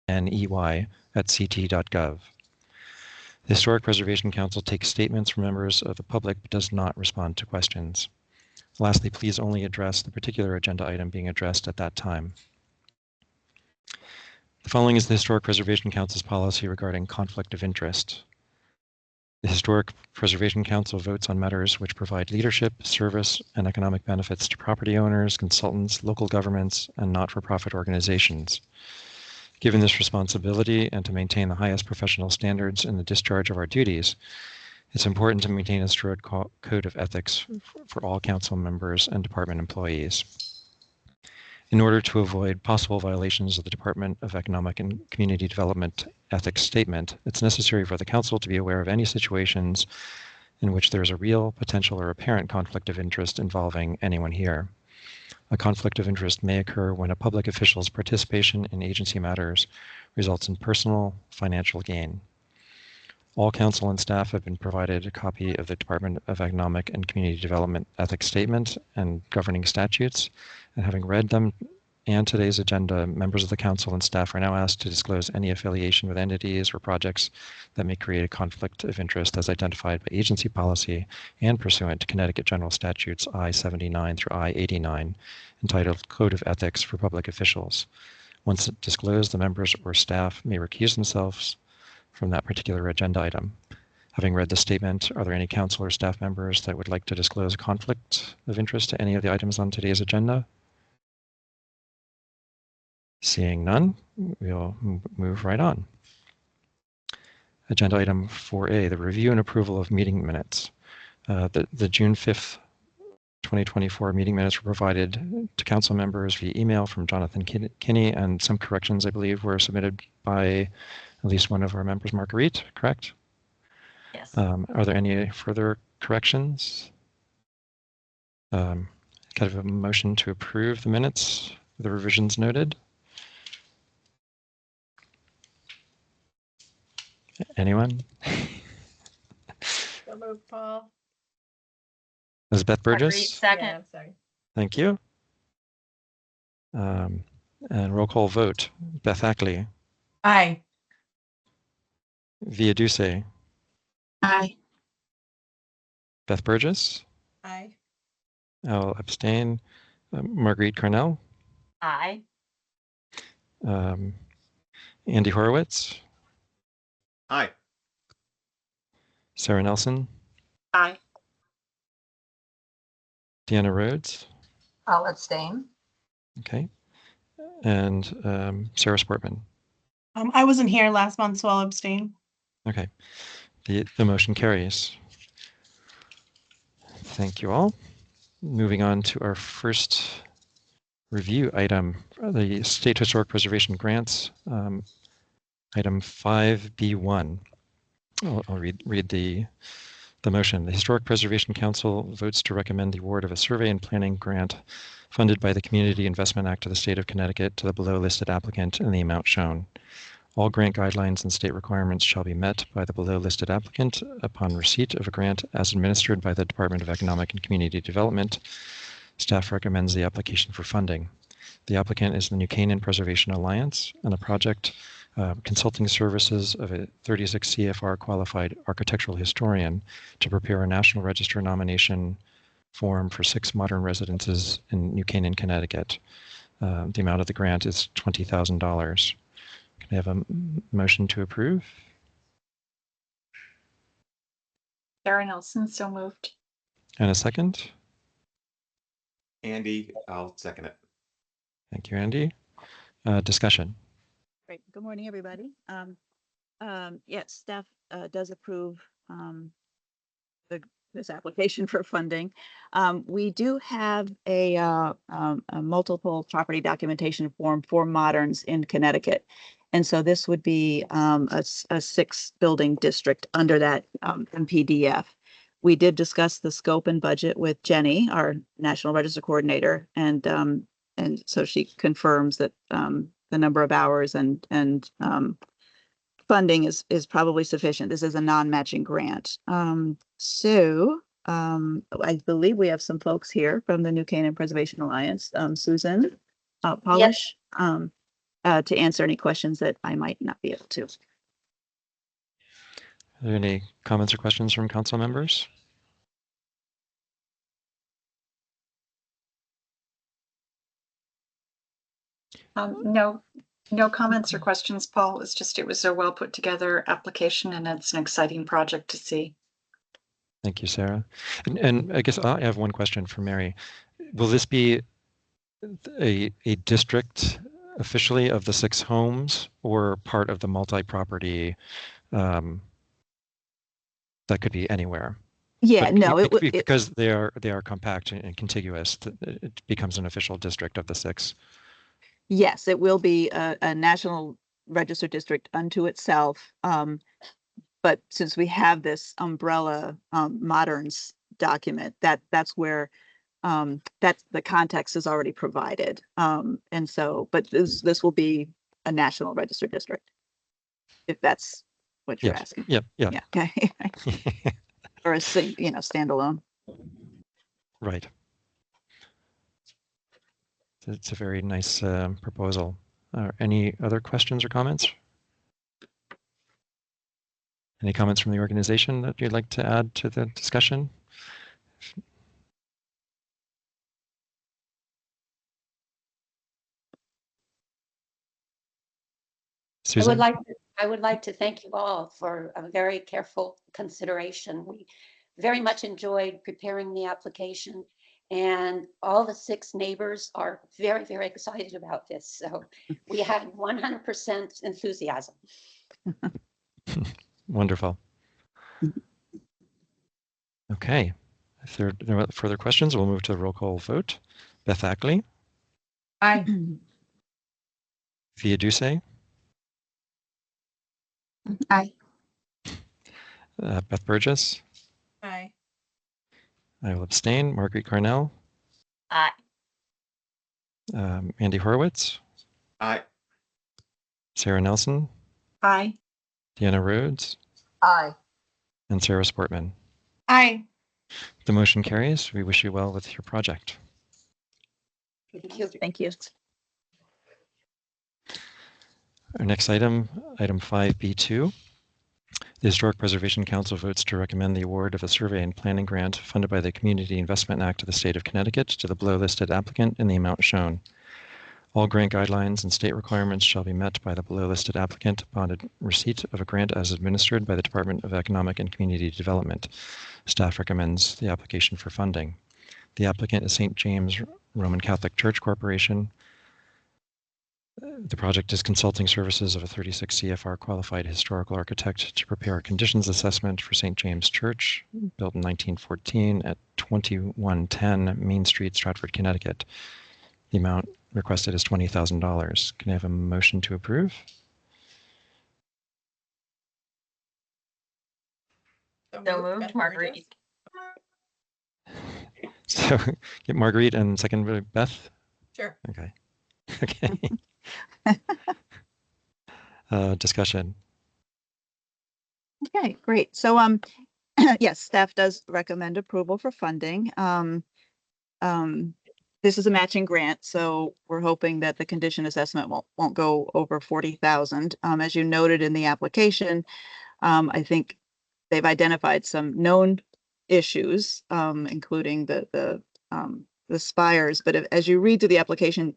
ct.gov. The Historic Preservation Council takes statements from members of the public but does not respond to questions. Lastly, please only address the particular agenda item being addressed at that time. The following is the Historic Preservation Council's policy regarding conflict of interest. The Historic Preservation Council votes on matters which provide leadership, service, and economic benefits to property owners, consultants, local governments, and not-for-profit organizations. Given this responsibility and to maintain the highest professional standards in the discharge of our duties, it's important to maintain a strict code of ethics for all council members and department employees. In order to avoid possible violations of the Department of Economic and Community Development ethics statement, it's necessary for the council to be aware of any situations in which there is a real, potential, or apparent conflict of interest involving anyone here. A conflict of interest may occur when a public official's participation in agency matters results in personal, financial gain. All council and staff have been provided a copy of the Department of Economic and Community Development ethics statement and governing statutes, and having read them and today's agenda, members of the council and staff are now asked to disclose any affiliation with entities or projects that may create a conflict of interest as identified by agency policy and pursuant to Connecticut General Statutes I-79 through I-89, entitled Code of Ethics for Public Officials. Once disclosed, the members or staff may recuse themselves from that particular agenda item. Having read the statement, are there any council or staff members that would like to disclose a conflict of interest to any of the items on today's agenda? Seeing none, we'll move right on. Agenda item 4A, the review and approval of meeting minutes. The June 5th, 2024 meeting minutes were provided to council members via email from Jonathan Kinney, and some corrections, I believe, were submitted by at least one of our members, Marguerite, correct? Yes. Are there any further corrections? Kind of a motion to approve the minutes, the revisions noted? Anyone? So moved, Paul. Elizabeth Burgess? Marguerite, second. Yeah, sorry. Thank you. And roll call vote. Beth Ackley, Aye. Via Duce, Aye. Beth Burgess, Aye. I'll abstain. Marguerite Cornell, Aye. Andy Horowitz, Aye. Sarah Nelson, Aye. Deanna Rhodes, I'll abstain. okay, and Sarah Sportman. I wasn't here last month, so I'll abstain. Okay, the motion carries. Thank you all. Moving on to our first review item, the State Historic Preservation Grants, item 5B1. I'll read the motion. The Historic Preservation Council votes to recommend the award of a survey and planning grant funded by the Community Investment Act of the State of Connecticut to the below listed applicant in the amount shown. All grant guidelines and state requirements shall be met by the below listed applicant upon receipt of a grant as administered by the Department of Economic and Community Development. Staff recommends the application for funding. The applicant is the New Canaan Preservation Alliance, and the project consulting services of a 36 CFR qualified architectural historian to prepare a National Register nomination form for 6 modern residences in New Canaan, Connecticut. The amount of the grant is $20,000. Can I have a motion to approve? Sarah Nelson, so moved. And a second? Andy, I'll second it. Thank you, Andy. Discussion. Great. Good morning, everybody. Yes, staff does approve this application for funding. We do have a multiple property documentation form for moderns in Connecticut. And so this would be a 6-building district under that MPDF. We did discuss the scope and budget with Jenny, our National Register Coordinator, and so she confirms that the number of hours and funding is probably sufficient. This is a non-matching grant. So I believe we have some folks here from the New Canaan Preservation Alliance. Susan Polish. to answer any questions that I might not be able to. Are there any comments or questions from council members? No comments or questions, Paul. It was a well put together application and it's an exciting project to see. Thank you, Sarah. And I guess I have one question for Mary. Will this be a district officially of the 6 homes or part of the multi-property that could be anywhere? Yeah, But no, because they are compact and contiguous, it becomes an official district of the 6. yes, it will be a national registered district unto itself. But since we have this umbrella moderns document, that's where that's the context is already provided. And so, but this will be a national registered district, if that's what you're asking. Yep. Yeah. Yeah. Okay. Or a standalone. Right. It's a very nice proposal. Any other questions or comments? Any comments from the organization that you'd like to add to the discussion? Susan? I would like to thank you all for a very careful consideration. We very much enjoyed preparing the application, and all the 6 neighbors are very, very excited about this. So we had 100% enthusiasm. Wonderful. Okay. If there are no further questions, we'll move to the roll call vote. Beth Ackley, Aye. Via Duce, Aye. Beth Burgess. Aye. I will abstain. Marguerite Carnell, Aye. Andy Horowitz, Aye. Sarah Nelson, Aye. Deanna Rhodes, Aye. and Sarah Sportman. Aye. The motion carries. We wish you well with your project. Thank you. Thank you. Our next item 5B2. The Historic Preservation Council votes to recommend the award of a survey and planning grant funded by the Community Investment Act of the State of Connecticut to the below listed applicant in the amount shown. All grant guidelines and state requirements shall be met by the below listed applicant upon receipt of a grant as administered by the Department of Economic and Community Development. Staff recommends the application for funding. The applicant is St. James Roman Catholic Church Corporation. The project is consulting services of a 36 CFR qualified historical architect to prepare a conditions assessment for St. James Church, built in 1914 at 2110 Main Street, Stratford, Connecticut. The amount requested is $20,000. Can I have a motion to approve? So moved, Marguerite. So get Marguerite and second by Beth. Sure. Okay. Okay. Discussion. Okay, great. So, yes, staff does recommend approval for funding. This is a matching grant, so we're hoping that the condition assessment won't go over 40,000. As you noted in the application, I think they've identified some known issues, including the spires. But as you read through the application,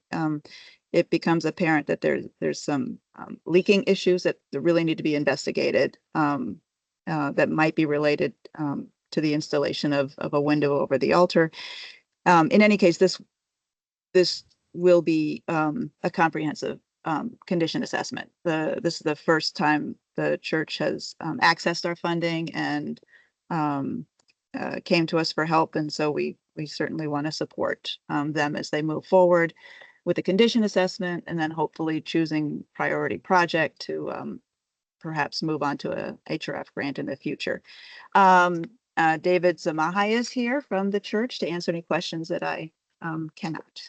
it becomes apparent that there's some leaking issues that really need to be investigated, that might be related to the installation of a window over the altar. In any case, this will be a comprehensive condition assessment. This is the first time the church has accessed our funding and came to us for help, and so we certainly want to support them as they move forward with the condition assessment, and then hopefully choosing priority project to perhaps move on to a HRF grant in the future. David Zamahai is here from the church to answer any questions that I cannot.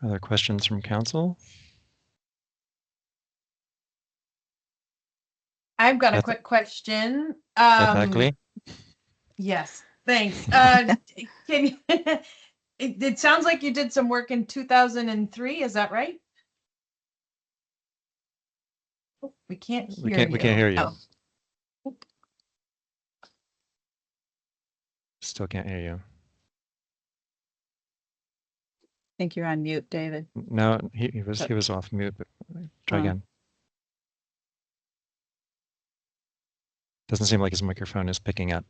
Other questions from council? I've got a Beth- quick question. Beth Ackley? Yes, thanks. Can you, It sounds like you did some work in 2003. Is that right? Oh, we can't hear you. We can't hear you. Oh. Still can't hear you. I think you're on mute, David. No, he was off mute, but try again. Doesn't seem like his microphone is picking up.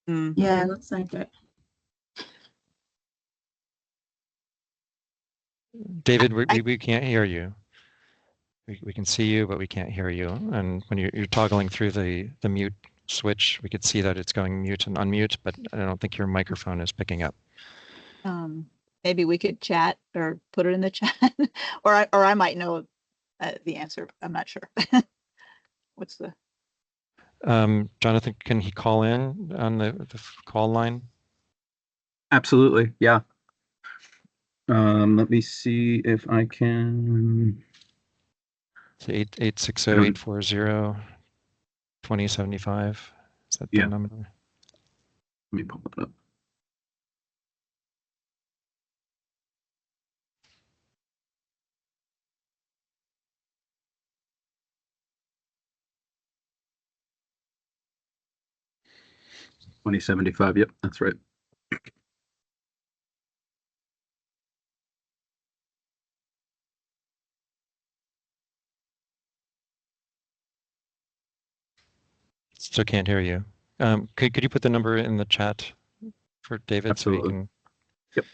Yeah, it looks like it. David, we can't hear you. We can see you, but we can't hear you. And when you're toggling through the mute switch, we could see that it's going mute and unmute, but I don't think your microphone is picking up. Maybe we could chat or put it in the chat, or I might know the answer. I'm not sure. What's the? Jonathan, can he call in on the call line? Absolutely, yeah. Let me see if I can. It's 860-840-2075. Is that the Yeah. number? Let me pull it up. $20.75. Yep, that's right. Still can't hear you. Could you put the number in the chat for David? Absolutely. So he can... Yep.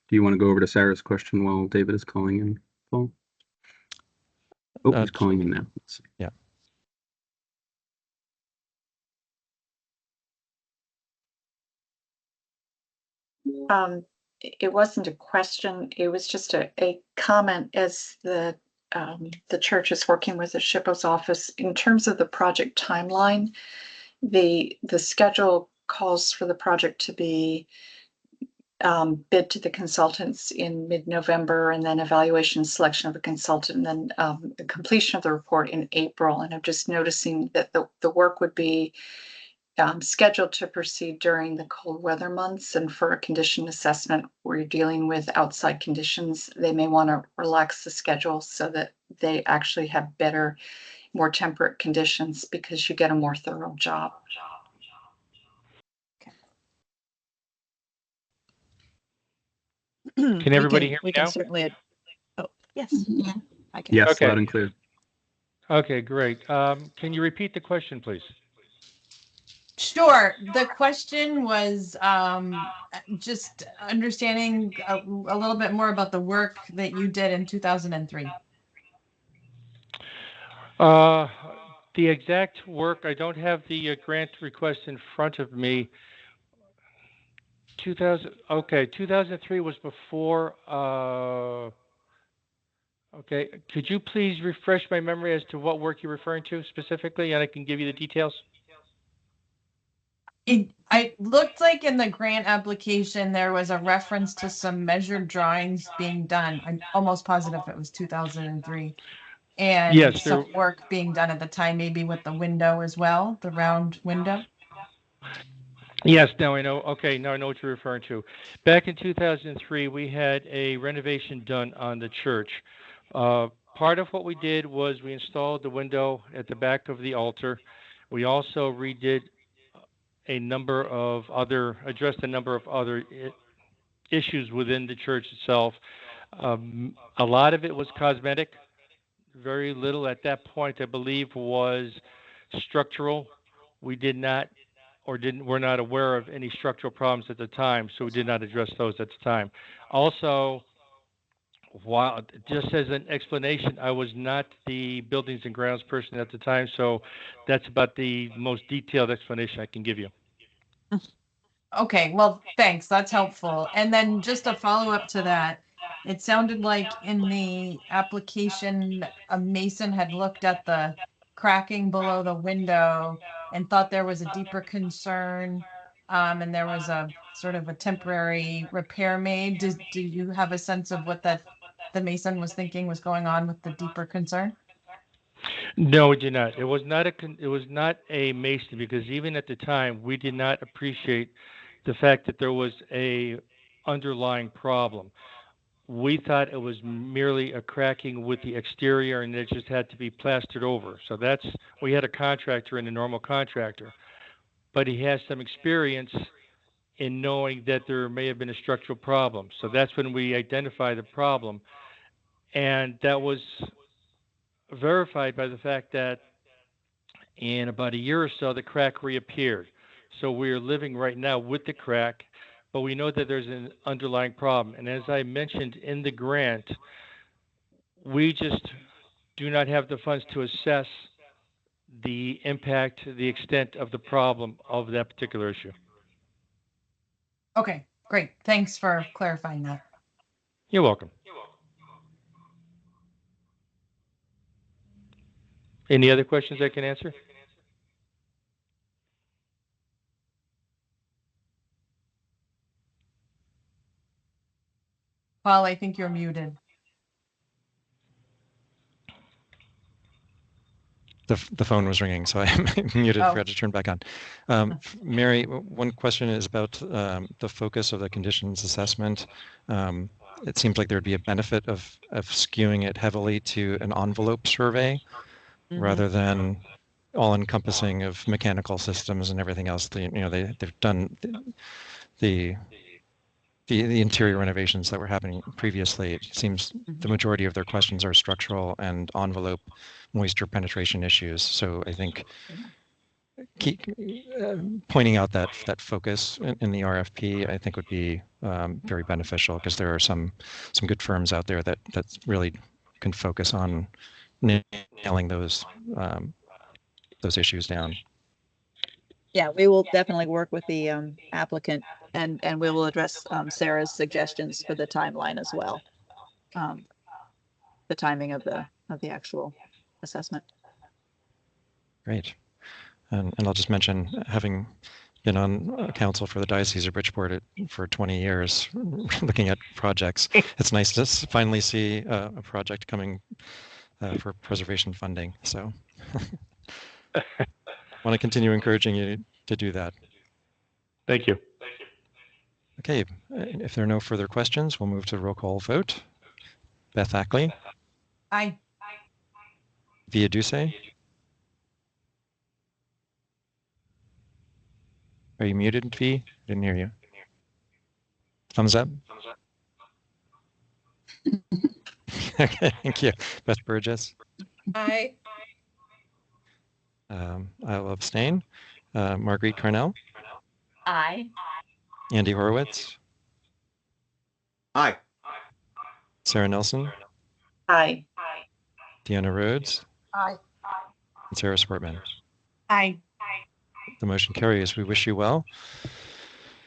Do you want to go over to Sarah's question while David is calling in, Paul? Oh, he's calling in now. Let's see. Yeah. It wasn't a question. It was just a comment as the church is working with the SHPO's office in terms of the project timeline. The schedule calls for the project to be bid to the consultants in mid-November, and then evaluation selection of a consultant, and then the completion of the report in April. And I'm just noticing that the work would be scheduled to proceed during the cold weather months, and for a condition assessment where you're dealing with outside conditions, they may want to relax the schedule so that they actually have better, more temperate conditions, because you get a more thorough job. Can everybody hear me we can now? Certainly. Oh, yes. Yeah. I can. Yes, Okay. loud and clear. Okay, great. Can you repeat the question, please? Sure. The question was just understanding a little bit more about the work that you did in 2003. The exact work, I don't have the grant request in front of me. 2003 was before. Okay, could you please refresh my memory as to what work you're referring to specifically, and I can give you the details? It looked like in the grant application there was a reference to some measured drawings being done. I'm almost positive it was 2003. And Yes, some work being done at the time, maybe with the window as well, the round window. Yes, now I know. Okay, now I know what you're referring to. Back in 2003, we had a renovation done on the church. Part of what we did was we installed the window at the back of the altar. We also redid addressed a number of other issues within the church itself. A lot of it was cosmetic. Very little at that point, I believe, was structural. We did not were not aware of any structural problems at the time, so we did not address those at the time. Also, while just as an explanation, I was not the buildings and grounds person at the time, so that's about the most detailed explanation I can give you. Okay, well, thanks. That's helpful. And then just a follow-up to that, it sounded like in the application, a mason had looked at the cracking below the window and thought there was a deeper concern, and there was a sort of a temporary repair made. Do you have a sense of what the mason was thinking was going on with the deeper concern? No, we did not. It was not a mason, because even at the time we did not appreciate the fact that there was a underlying problem. We thought it was merely a cracking with the exterior and it just had to be plastered over. So we had a contractor and a normal contractor, but he has some experience in knowing that there may have been a structural problem. So that's when we identified the problem. And that was verified by the fact that in about a year or so, the crack reappeared. So we're living right now with the crack, but we know that there's an underlying problem. And as I mentioned in the grant, we just do not have the funds to assess the impact, the extent of the problem of that particular issue. Okay, great. Thanks for clarifying that. You're welcome. Any other questions I can answer? Paul, I think you're muted. The phone was ringing, so I muted, forgot to turn back on. Mary, one question is about the focus of the conditions assessment. It seems like there'd be a benefit of skewing it heavily to an envelope survey rather than all-encompassing of mechanical systems and everything else. They've done the interior renovations that were happening previously. It seems the majority of their questions are structural and envelope moisture penetration issues. So I think pointing out that focus in the RFP, I think would be very beneficial, because there are some good firms out there that really can focus on nailing those issues down. Yeah, we will definitely work with the applicant, and we will address Sarah's suggestions for the timeline as well. The timing of the actual assessment. Great. And I'll just mention, having been on council for the Diocese of Bridgeport for 20 years, looking at projects, it's nice to finally see a project coming for preservation funding. So I want to continue encouraging you to do that. Thank you. Okay, if there are no further questions, we'll move to roll call vote. Beth Ackley. Aye. Via Duce. Are you muted, V? Didn't hear you. Thumbs up? Okay, thank you. Beth Burgess. Aye. I will abstain. Marguerite Carnell. Aye. Andy Horowitz. Aye. Sarah Nelson. Aye. Deanna Rhodes. Aye. And Sarah Sportman. Aye. The motion carries. We wish you well.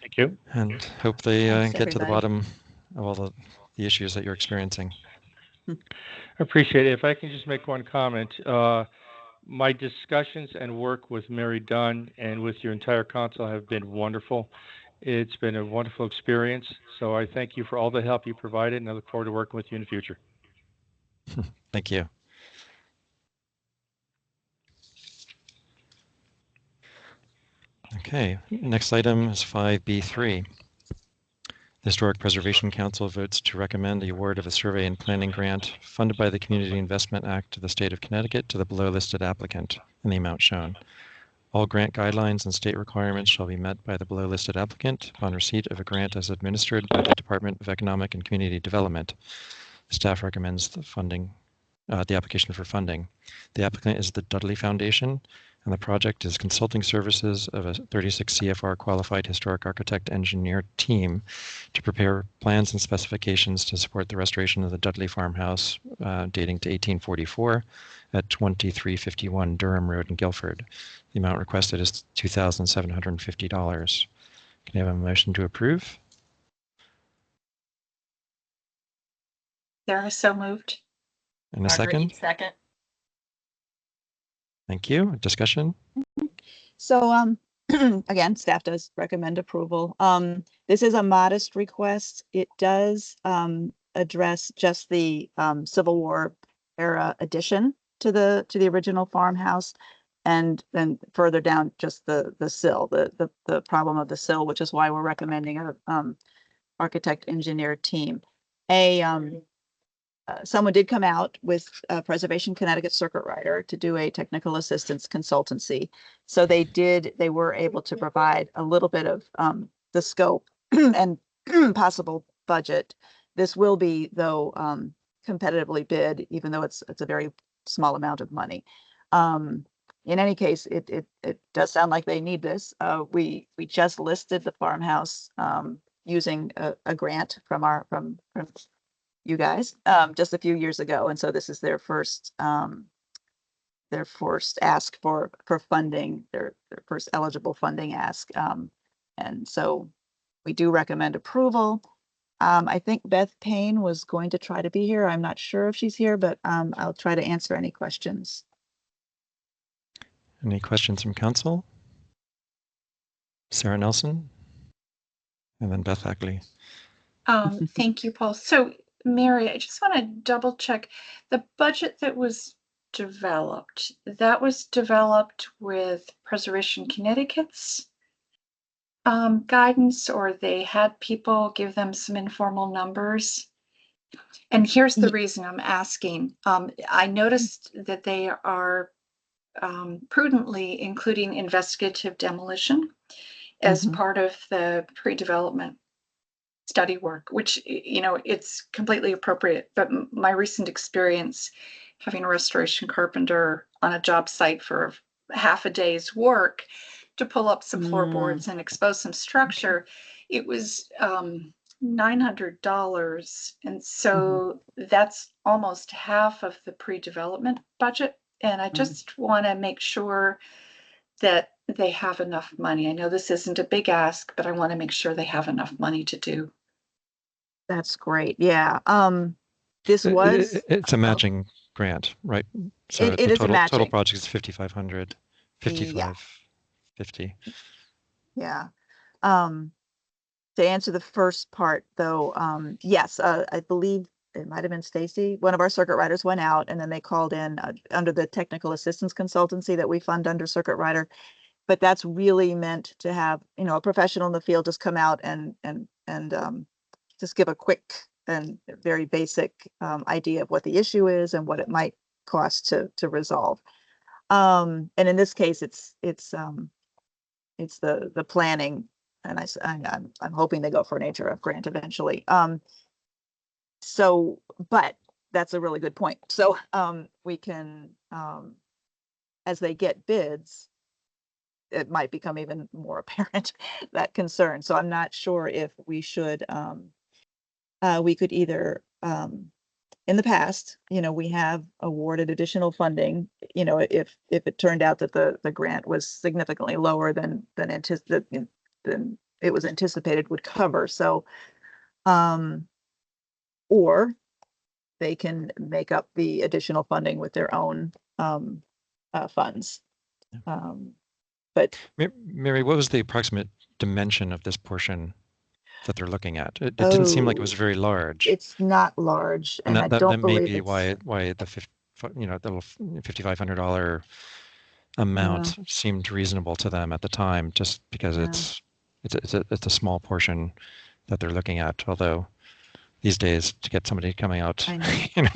Thank you. And hope they Thanks, get to the everybody. bottom of all the issues that you're experiencing. I appreciate it. If I can just make one comment. My discussions and work with Mary Dunn and with your entire council have been wonderful. It's been a wonderful experience. So I thank you for all the help you provided, and I look forward to working with you in the future. Thank you. Okay, next item is 5B3. The Historic Preservation Council votes to recommend the award of a survey and planning grant funded by the Community Investment Act to the State of Connecticut to the below listed applicant in the amount shown. All grant guidelines and state requirements shall be met by the below listed applicant upon receipt of a grant as administered by the Department of Economic and Community Development. Staff recommends the application for funding. The applicant is the Dudley Foundation, and the project is consulting services of a 36 CFR qualified historic architect engineer team to prepare plans and specifications to support the restoration of the Dudley farmhouse dating to 1844 at 2351 Durham Road in Guilford. The amount requested is $2,750. Can I have a motion to approve? Sarah, so moved. And a second? Second. Thank you. Discussion? So, again, staff does recommend approval. This is a modest request. It does, address just the, Civil War era addition to the original farmhouse. And then further down, just the sill, the problem of the sill, which is why we're recommending a, architect engineer team. Someone did come out with Preservation Connecticut Circuit Rider to do a technical assistance consultancy. So they were able to provide a little bit of the scope and possible budget. This will be, though, competitively bid, even though it's a very small amount of money. In any case, it does sound like they need this. We just listed the farmhouse using a grant from you guys just a few years ago, and so this is their first ask for funding, their first eligible funding ask, and so we do recommend approval. I think Beth Payne was going to try to be here. I'm not sure if she's here, but I'll try to answer any questions. Any questions from council? Sarah Nelson, and then Beth Ackley. Thank you, Paul. So, Mary, I just want to double check the budget that was developed. That was developed with Preservation Connecticut's guidance, or they had people give them some informal numbers. And here's the reason I'm asking. I noticed that they are prudently including investigative demolition as part of the pre-development study work, which, you know, it's completely appropriate. But my recent experience having a restoration carpenter on a job site for half a day's work to pull up some floorboards and expose some structure, it was $900. And so that's almost half of the pre-development budget. And I just want to make sure that they have enough money. I know this isn't a big ask, but I want to make sure they have enough money to do. That's great. Yeah. This was It's a matching grant, right? So It the is total matching. project is 5,500, 5,550. Yeah. To answer the first part, though, yes, I believe it might have been Stacy. One of our circuit riders went out, and then they called in under the technical assistance consultancy that we fund under Circuit Rider. But that's really meant to have, you know, a professional in the field just come out and just give a quick and very basic idea of what the issue is and what it might cost to resolve. And in this case, it's the planning, and I'm hoping they go for an HRF grant eventually. So, but that's a really good point. So we can, as they get bids, it might become even more apparent, that concern. So I'm not sure if we should, we could either, in the past, you know, we have awarded additional funding, you know, if it turned out that the grant was significantly lower than it was anticipated would cover. So, or they can make up the additional funding with their own funds. But Mary, what was the approximate dimension of this portion that they're looking at? It didn't seem like it was very large. It's not large, and I that don't may believe be why the little $5,500 amount seemed reasonable to them at the time, just because it's a small portion that they're looking at. Although these days, to get somebody coming out, to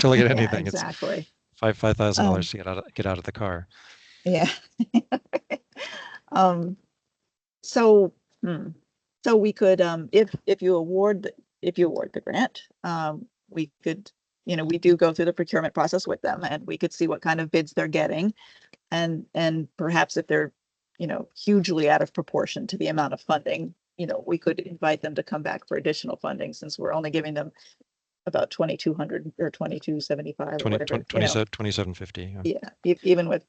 look at anything, exactly. it's $5,000 to get out of the car. Yeah. So, so we could, if you award, the grant, we could, we do go through the procurement process with them and we could see what kind of bids they're getting. And perhaps if they're, hugely out of proportion to the amount of funding, we could invite them to come back for additional funding since we're only giving them about 2,200 or 2,275 or 20, whatever. 2750. Yeah, even with,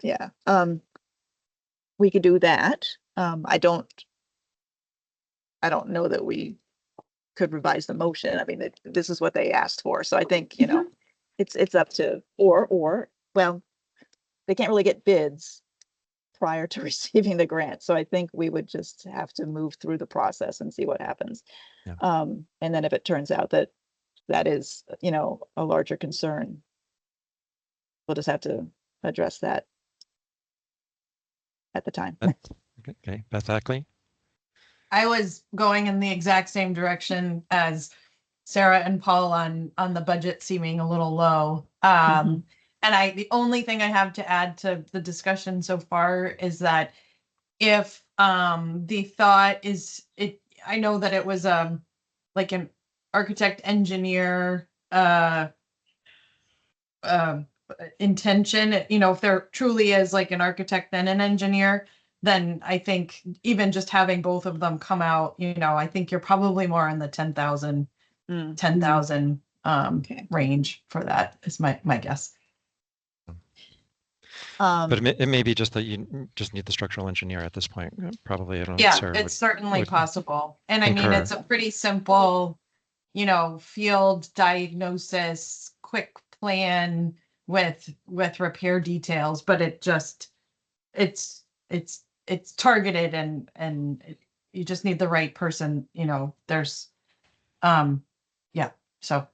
we could do that. I don't know that we could revise the motion. I mean, this is what they asked for. So I think, it's up to, well, they can't really get bids prior to receiving the grant. So I think we would just have to move through the process and see what happens. Yeah. And then if it turns out that is, a larger concern, we'll just have to address that at the time. Okay, Beth Ackley. I was going in the exact same direction as Sarah and Paul on the budget seeming a little low. And the only thing I have to add to the discussion so far is that if the thought is I know that it was like an architect engineer intention, if there truly is like an architect and an engineer, then I think even just having both of them come out, I think you're probably more in the 10,000 Okay. range for that is my guess. But it may be just that you just need the structural engineer at this point. Probably it'll Yeah, Sarah it's certainly would possible. And I mean, concur. it's a pretty simple, field diagnosis, quick plan with repair details, but it's targeted and you just need the right person, there's, yeah, so.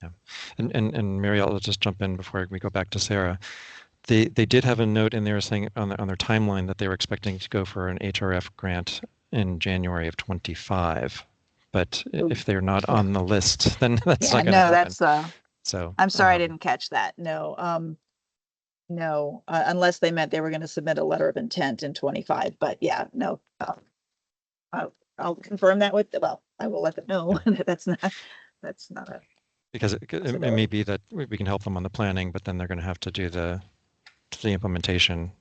Yeah. And Mary, I'll just jump in before we go back to Sarah. They did have a note in there saying on their timeline that they were expecting to go for an HRF grant in January of 25. But if they're not on the list, then that's not going to happen. That's So I'm sorry I didn't catch that. No, unless they meant they were going to submit a letter of intent in 25. But yeah, no, I'll confirm that I will let them know. That's not a. Because it may be that we can help them on the planning, but then they're going to have to do the implementation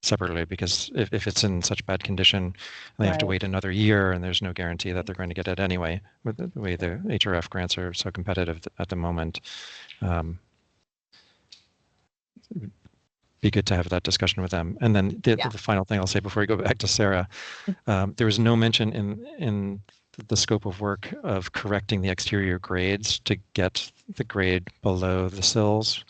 separately, because if it's in such bad condition, they have to wait another year, and there's no guarantee that they're going to get it anyway. With the way the HRF grants are so competitive at the moment, be good to have that discussion with them. And then the final thing I'll say before we go back to Sarah, there was no mention in the scope of work of correcting the exterior grades to get the grade below the sills.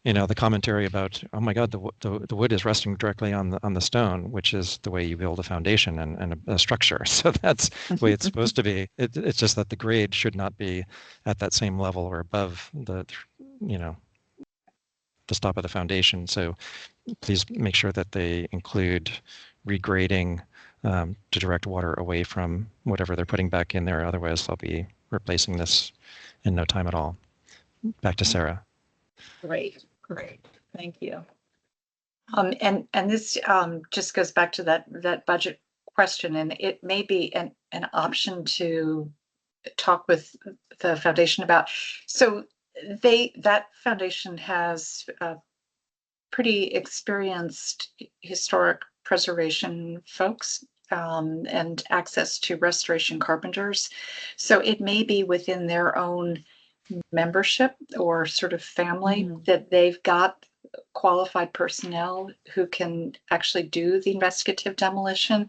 The commentary about, oh my God, the wood is resting directly on the stone, which is the way you build a foundation and a structure. So that's the way it's supposed to be. It's just that the grade should not be at that same level or above the top of the foundation. So please make sure that they include regrading to direct water away from whatever they're putting back in there. Otherwise, they'll be replacing this in no time at all. Back to Sarah. Great. Thank you. And this just goes back to that budget question, and it may be an option to talk with the foundation about. So that foundation has pretty experienced historic preservation folks and access to restoration carpenters. So it may be within their own membership or sort of family that they've got qualified personnel who can actually do the investigative demolition.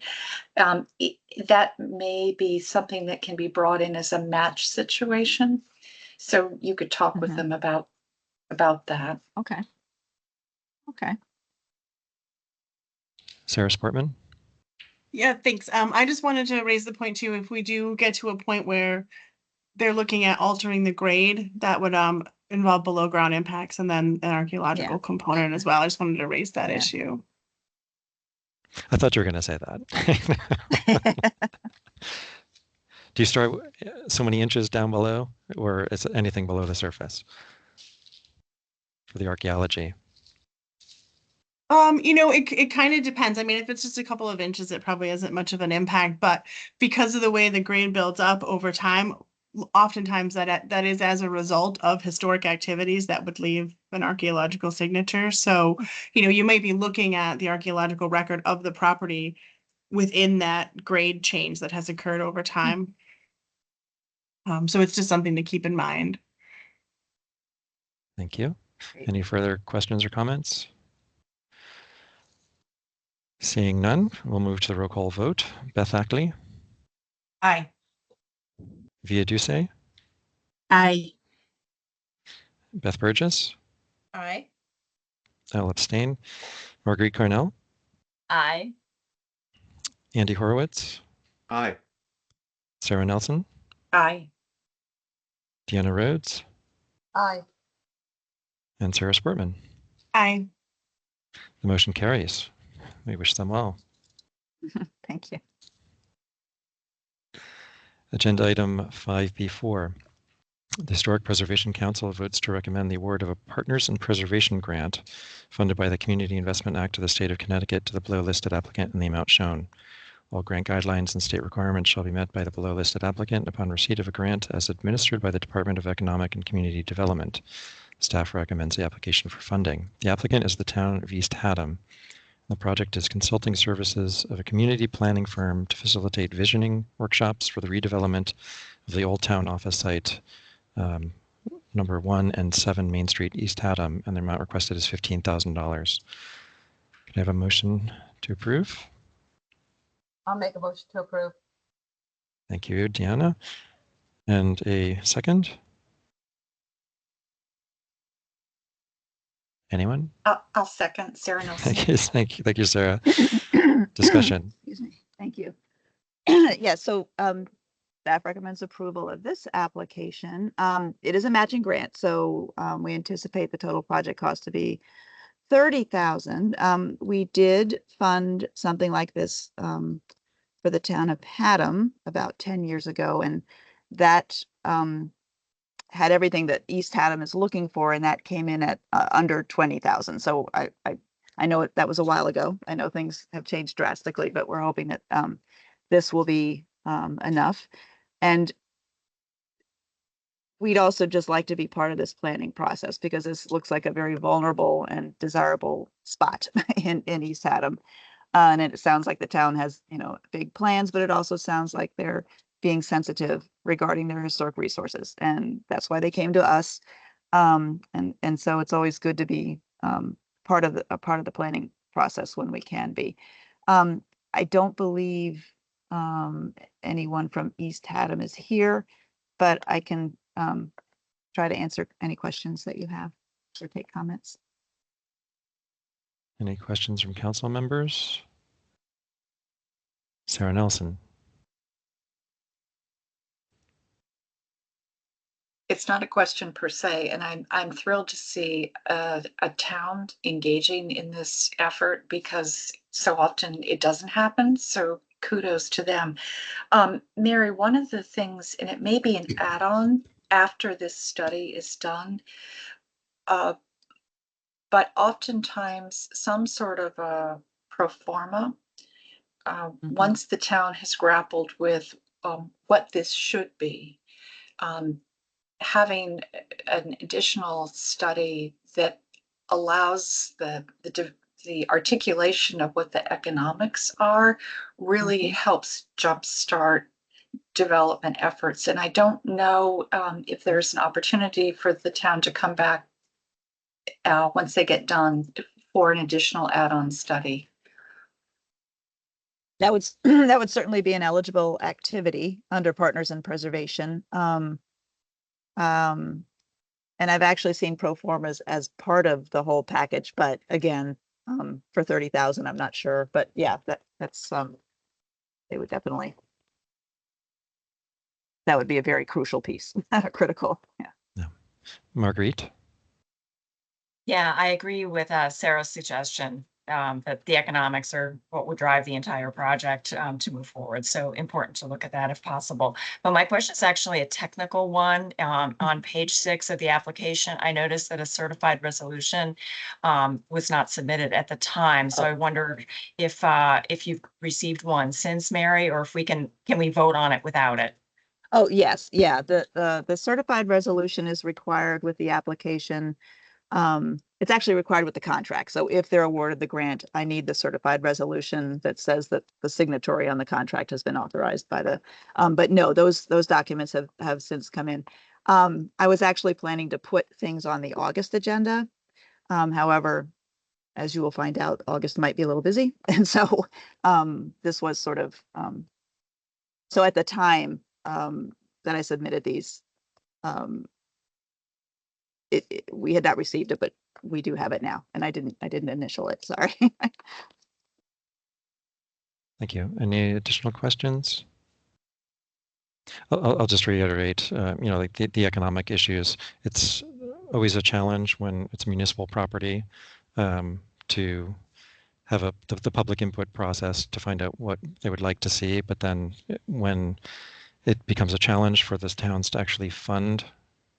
That may be something that can be brought in as a match situation. So you could talk with them about that. Okay. Sarah Sportman. Yeah, thanks. I just wanted to raise the point too, if we do get to a point where they're looking at altering the grade, that would involve below ground impacts and then an archaeological component as well. I just wanted to raise that issue. I thought you were going to say that. Do you start so many inches down below, or is it anything below the surface for the archaeology? It kind of depends. I mean, if it's just a couple of inches, it probably isn't much of an impact, but because of the way the grade builds up over time, oftentimes that is as a result of historic activities that would leave an archaeological signature. So, you might be looking at the archaeological record of the property within that grade change that has occurred over time. So it's just something to keep in mind. Thank you. Any further questions or comments? Seeing none, we'll move to the roll call vote. Beth Ackley, Aye. Via Duce, Aye. Beth Burgess, Aye. I'll abstain. Marguerite Cornell, Aye. Andy Horowitz, Aye. Sarah Nelson, Aye. Deanna Rhodes, Aye. and Sarah Sportman. Aye. The motion carries. We wish them well. Thank you. Agenda item 5B4. The Historic Preservation Council votes to recommend the award of a Partners in Preservation grant funded by the Community Investment Act of the State of Connecticut to the below listed applicant in the amount shown. All grant guidelines and state requirements shall be met by the below listed applicant upon receipt of a grant as administered by the Department of Economic and Community Development. Staff recommends the application for funding. The applicant is the town of East Haddam. The project is consulting services of a community planning firm to facilitate visioning workshops for the redevelopment of the Old Town office site, number 1 and 7 Main Street, East Haddam, and the amount requested is $15,000. Can I have a motion to approve? I'll make a motion to approve. Thank you, Deanna. And a second? Anyone? I'll second Sarah Nelson. Thank you, Sarah. Discussion. Excuse me. Thank you. Yeah, so staff recommends approval of this application. It is a matching grant, so we anticipate the total project cost to be $30,000. We did fund something like this for the town of Haddam about 10 years ago, and that had everything that East Haddam is looking for, and that came in at under 20,000. So I know that was a while ago. I know things have changed drastically, but we're hoping that this will be enough. And we'd also just like to be part of this planning process because this looks like a very vulnerable and desirable spot in East Haddam. And it sounds like the town has, big plans, but it also sounds like they're being sensitive regarding their historic resources. And that's why they came to us. And so it's always good to be part of the planning process when we can be. I don't believe anyone from East Haddam is here, but I can try to answer any questions that you have or take comments. Any questions from council members? Sarah Nelson. It's not a question per se, and I'm thrilled to see a town engaging in this effort because so often it doesn't happen. So kudos to them. Mary, one of the things, and it may be an add-on after this study is done, but oftentimes some sort of a pro forma, once the town has grappled with what this should be, having an additional study that allows the articulation of what the economics are really helps jumpstart development efforts. And I don't know if there's an opportunity for the town to come back once they get done for an additional add-on study. That would certainly be an eligible activity under Partners in Preservation. And I've actually seen pro formas as part of the whole package, but again, for 30,000, I'm not sure, but yeah, that's they would definitely, that would be a very crucial piece, critical. Yeah. Marguerite. Yeah, I agree with Sarah's suggestion. that the economics are what would drive the entire project to move forward. So important to look at that if possible. But my question is actually a technical one. On page 6 of the application, I noticed that a certified resolution was not submitted at the time. So I wondered if you've received one since, Mary, or if can we vote on it without it? Oh, yes, yeah, the certified resolution is required with the application. It's actually required with the contract. So if they're awarded the grant, I need the certified resolution that says that the signatory on the contract has been authorized by the, but no, those documents have since come in. I was actually planning to put things on the August agenda. However, as you will find out, August might be a little busy. And so this was sort of, so at the time that I submitted these, we had not received it, but we do have it now, and I didn't initial it. Sorry. Thank you. Any additional questions? I'll just reiterate, like the economic issues. It's always a challenge when it's municipal property to have the public input process to find out what they would like to see. But then when it becomes a challenge for those towns to actually fund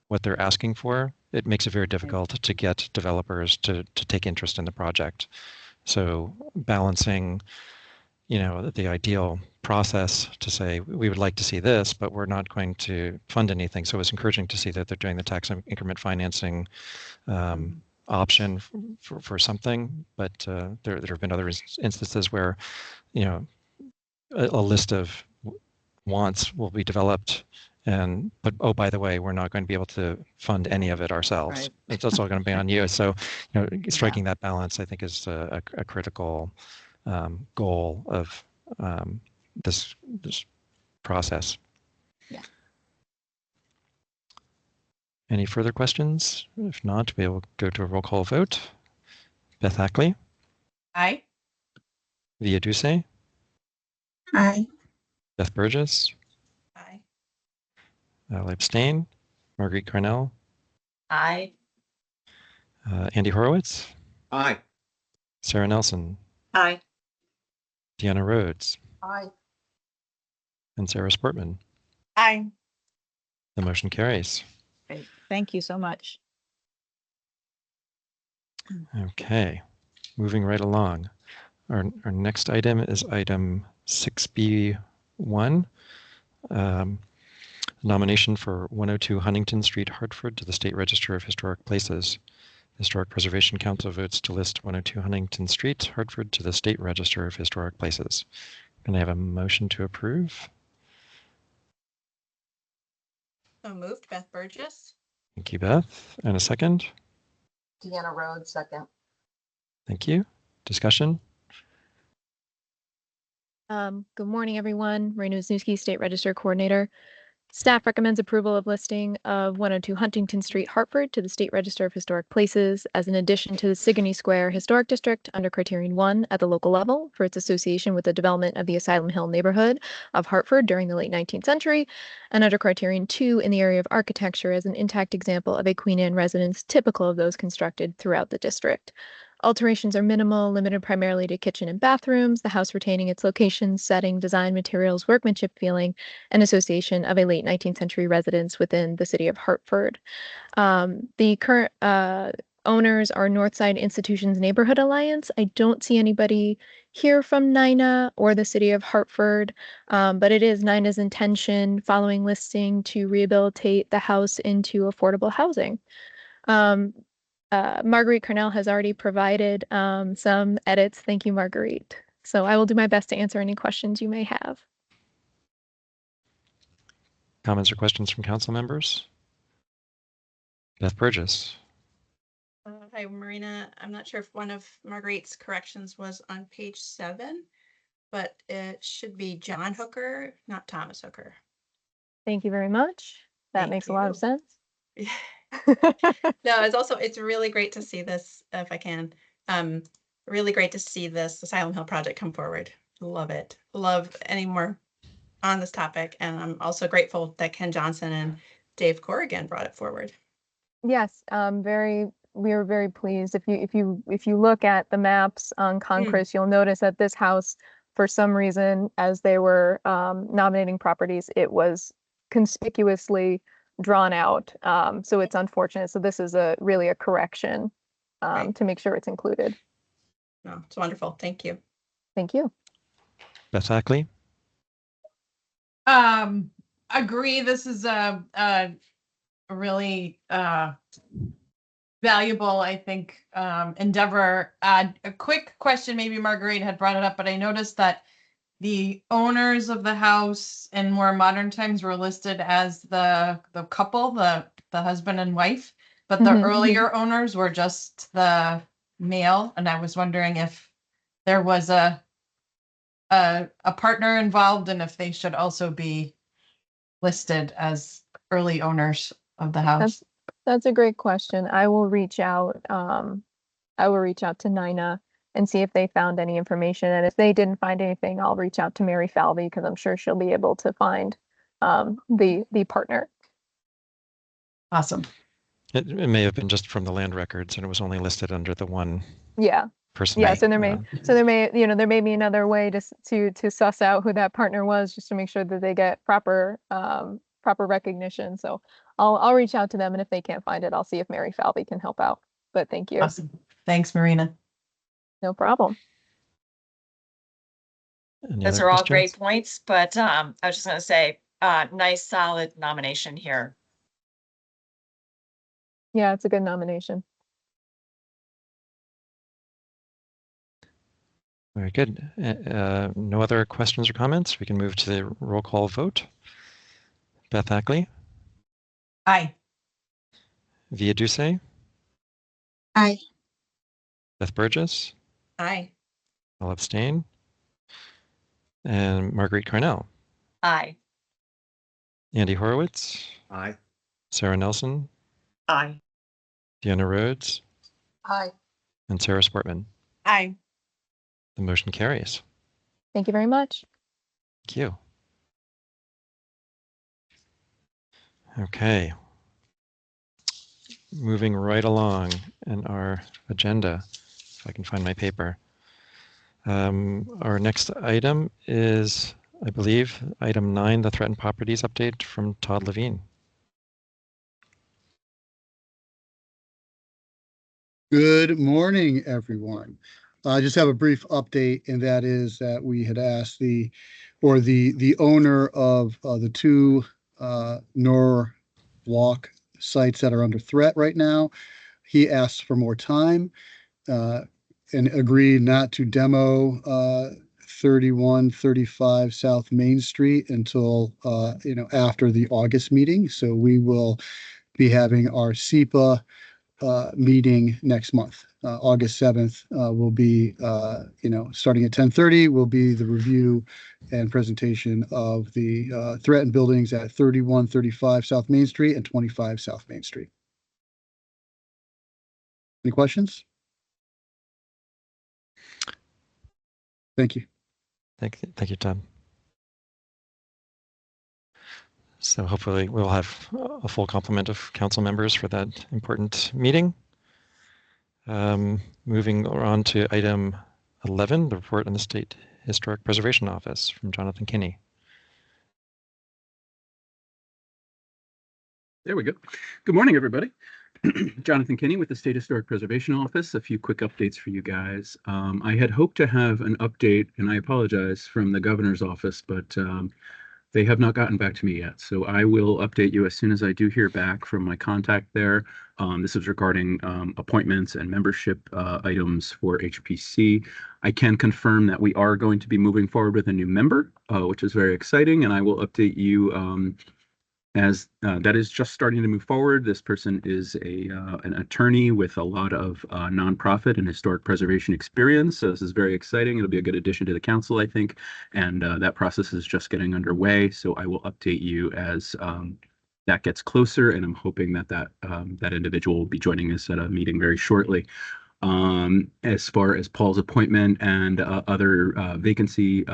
what they're asking for, it makes it very difficult to get developers to take interest in the project. So balancing, the ideal process to say, we would like to see this, but we're not going to fund anything. So it's encouraging to see that they're doing the tax increment financing option for something. But there have been other instances where, a list of wants will be developed, but oh, by the way, we're not going to be able to fund any of it ourselves. Right. It's all going to be on you. So, striking that balance, I think, is a critical goal of this process. Yeah. Any further questions? If not, we will go to a roll call vote. Beth Ackley. Aye. Via Duce. Aye. Beth Burgess. Aye. I'll abstain. Marguerite Carnell. Aye. Andy Horowitz. Aye. Sarah Nelson. Aye. Deanna Rhodes. Aye. And Sarah Sportman. Aye. The motion carries. Great. Thank you so much. Okay, moving right along. Our next item is item 6B1, nomination for 102 Huntington Street, Hartford to the State Register of Historic Places. Historic Preservation Council votes to list 102 Huntington Street, Hartford to the State Register of Historic Places. Can I have a motion to approve? So moved, Beth Burgess. Thank you, Beth. And a second? Deanna Rhodes, second. Thank you. Discussion? Good morning, everyone. Raina Wisniewski, State Register Coordinator. Staff recommends approval of listing of 102 Huntington Street, Hartford to the State Register of Historic Places as an addition to the Sigourney Square Historic District under Criterion 1 at the local level for its association with the development of the Asylum Hill neighborhood of Hartford during the late 19th century, and under Criterion 2 in the area of architecture as an intact example of a Queen Anne residence typical of those constructed throughout the district. Alterations are minimal, limited primarily to kitchen and bathrooms, the house retaining its location, setting, design, materials, workmanship, feeling, and association of a late 19th century residence within the city of Hartford. The current owners are Northside Institutions Neighborhood Alliance. I don't see anybody here from NINA or the city of Hartford, but it is NINA's intention following listing to rehabilitate the house into affordable housing. Marguerite Carnell has already provided some edits. Thank you, Marguerite. So I will do my best to answer any questions you may have. Comments or questions from council members? Beth Burgess. Hi, Marina. I'm not sure if one of Marguerite's corrections was on page 7, but it should be John Hooker, not Thomas Hooker. Thank you very much. That makes a lot of sense. No, it's really great to see this, if I can. Really great to see this Asylum Hill project come forward. Love it. Love any more on this topic. And I'm also grateful that Ken Johnson and Dave Corrigan brought it forward. Yes, very very pleased. If you look at the maps on Congress, you'll notice that this house, for some reason, as they were nominating properties, it was conspicuously drawn out. So it's unfortunate. So this is really a correction to make sure it's included. No, it's wonderful. Thank you. Thank you. Beth Ackley? Agree. This is a really valuable, I think, endeavor. A quick question, maybe Marguerite had brought it up, but I noticed that the owners of the house in more modern times were listed as the couple, the husband and wife, but the earlier owners were just the male. And I was wondering if there was a partner involved and if they should also be listed as early owners of the house. That's a great question. I will reach out. I will reach out to Nina and see if they found any information. And if they didn't find anything, I'll reach out to Mary Falvey because I'm sure she'll be able to find the partner. Awesome. It may have been just from the land records, and it was only listed under the one. Yeah. Person. Yeah. So there may be another way to suss out who that partner was, just to make sure that they get proper recognition. So I'll reach out to them, and if they can't find it, I'll see if Mary Falvey can help out. But thank you. Awesome. Thanks, Marina. No problem. Those are all great points, but I was just going to say, nice, solid nomination here. Yeah, it's a good nomination. Very good. No other questions or comments? We can move to the roll call vote. Beth Ackley? Aye. Via Duce? Aye. Beth Burgess? Aye. I'll abstain. And Marguerite Carnell? Aye. Andy Horowitz? Aye. Sarah Nelson? Aye. Deanna Rhodes? Aye. And Sarah Sportman? Aye. The motion carries. Thank you very much. Thank you. Okay. Moving right along in our agenda, if I can find my paper. Our next item is, I believe, item 9, the threatened properties update from Todd Levine. Good morning, everyone. I just have a brief update, and that is that we had asked the owner of the two Norwalk sites that are under threat right now. He asked for more time and agreed not to demo 3135 South Main Street until after the August meeting. So we will be having our SEPA meeting next month. August 7th will be, starting at 10:30 will be the review and presentation of the threatened buildings at 3135 South Main Street and 25 South Main Street. Any questions? Thank you. Thank you, Tom. So hopefully we'll have a full complement of council members for that important meeting. Moving on to item 11, the report on the State Historic Preservation Office from Jonathan Kinney. There we go. Good morning, everybody. Jonathan Kinney with the State Historic Preservation Office. A few quick updates for you guys. I had hoped to have an update, and I apologize, from the governor's office, but they have not gotten back to me yet. So I will update you as soon as I do hear back from my contact there. This is regarding appointments and membership items for HPC. I can confirm that we are going to be moving forward with a new member, which is very exciting, and I will update you as that is just starting to move forward. This person is an attorney with a lot of nonprofit and historic preservation experience. So this is very exciting. It'll be a good addition to the council, I think. And that process is just getting underway. So I will update you as that gets closer. And I'm hoping that that individual will be joining us at a meeting very shortly. As far as Paul's appointment and other vacancy,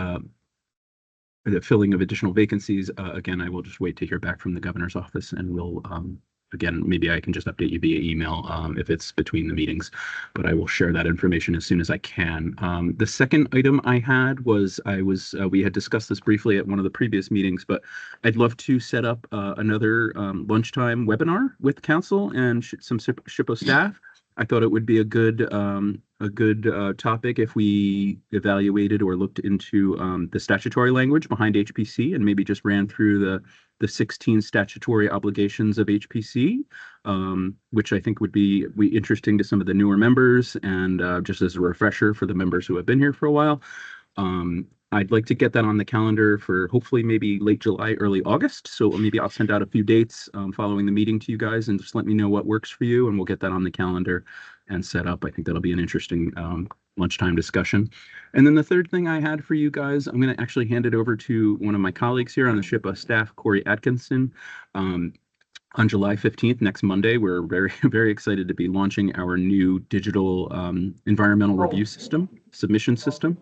the filling of additional vacancies, again, I will just wait to hear back from the governor's office, and we'll again, maybe I can just update you via email if it's between the meetings, but I will share that information as soon as I can. The second item I had was we had discussed this briefly at one of the previous meetings, but I'd love to set up another lunchtime webinar with council and some SHPO staff. I thought it would be a good topic if we evaluated or looked into the statutory language behind HPC and maybe just ran through the 16 statutory obligations of HPC, which I think would be interesting to some of the newer members and just as a refresher for the members who have been here for a while. I'd like to get that on the calendar for hopefully maybe late July, early August. So maybe I'll send out a few dates following the meeting to you guys and just let me know what works for you, and we'll get that on the calendar and set up. I think that'll be an interesting lunchtime discussion. And then the third thing I had for you guys, I'm going to actually hand it over to one of my colleagues here on the SHPO staff, Corey Atkinson. On July 15th, next Monday, we're very, very excited to be launching our new digital environmental review submission system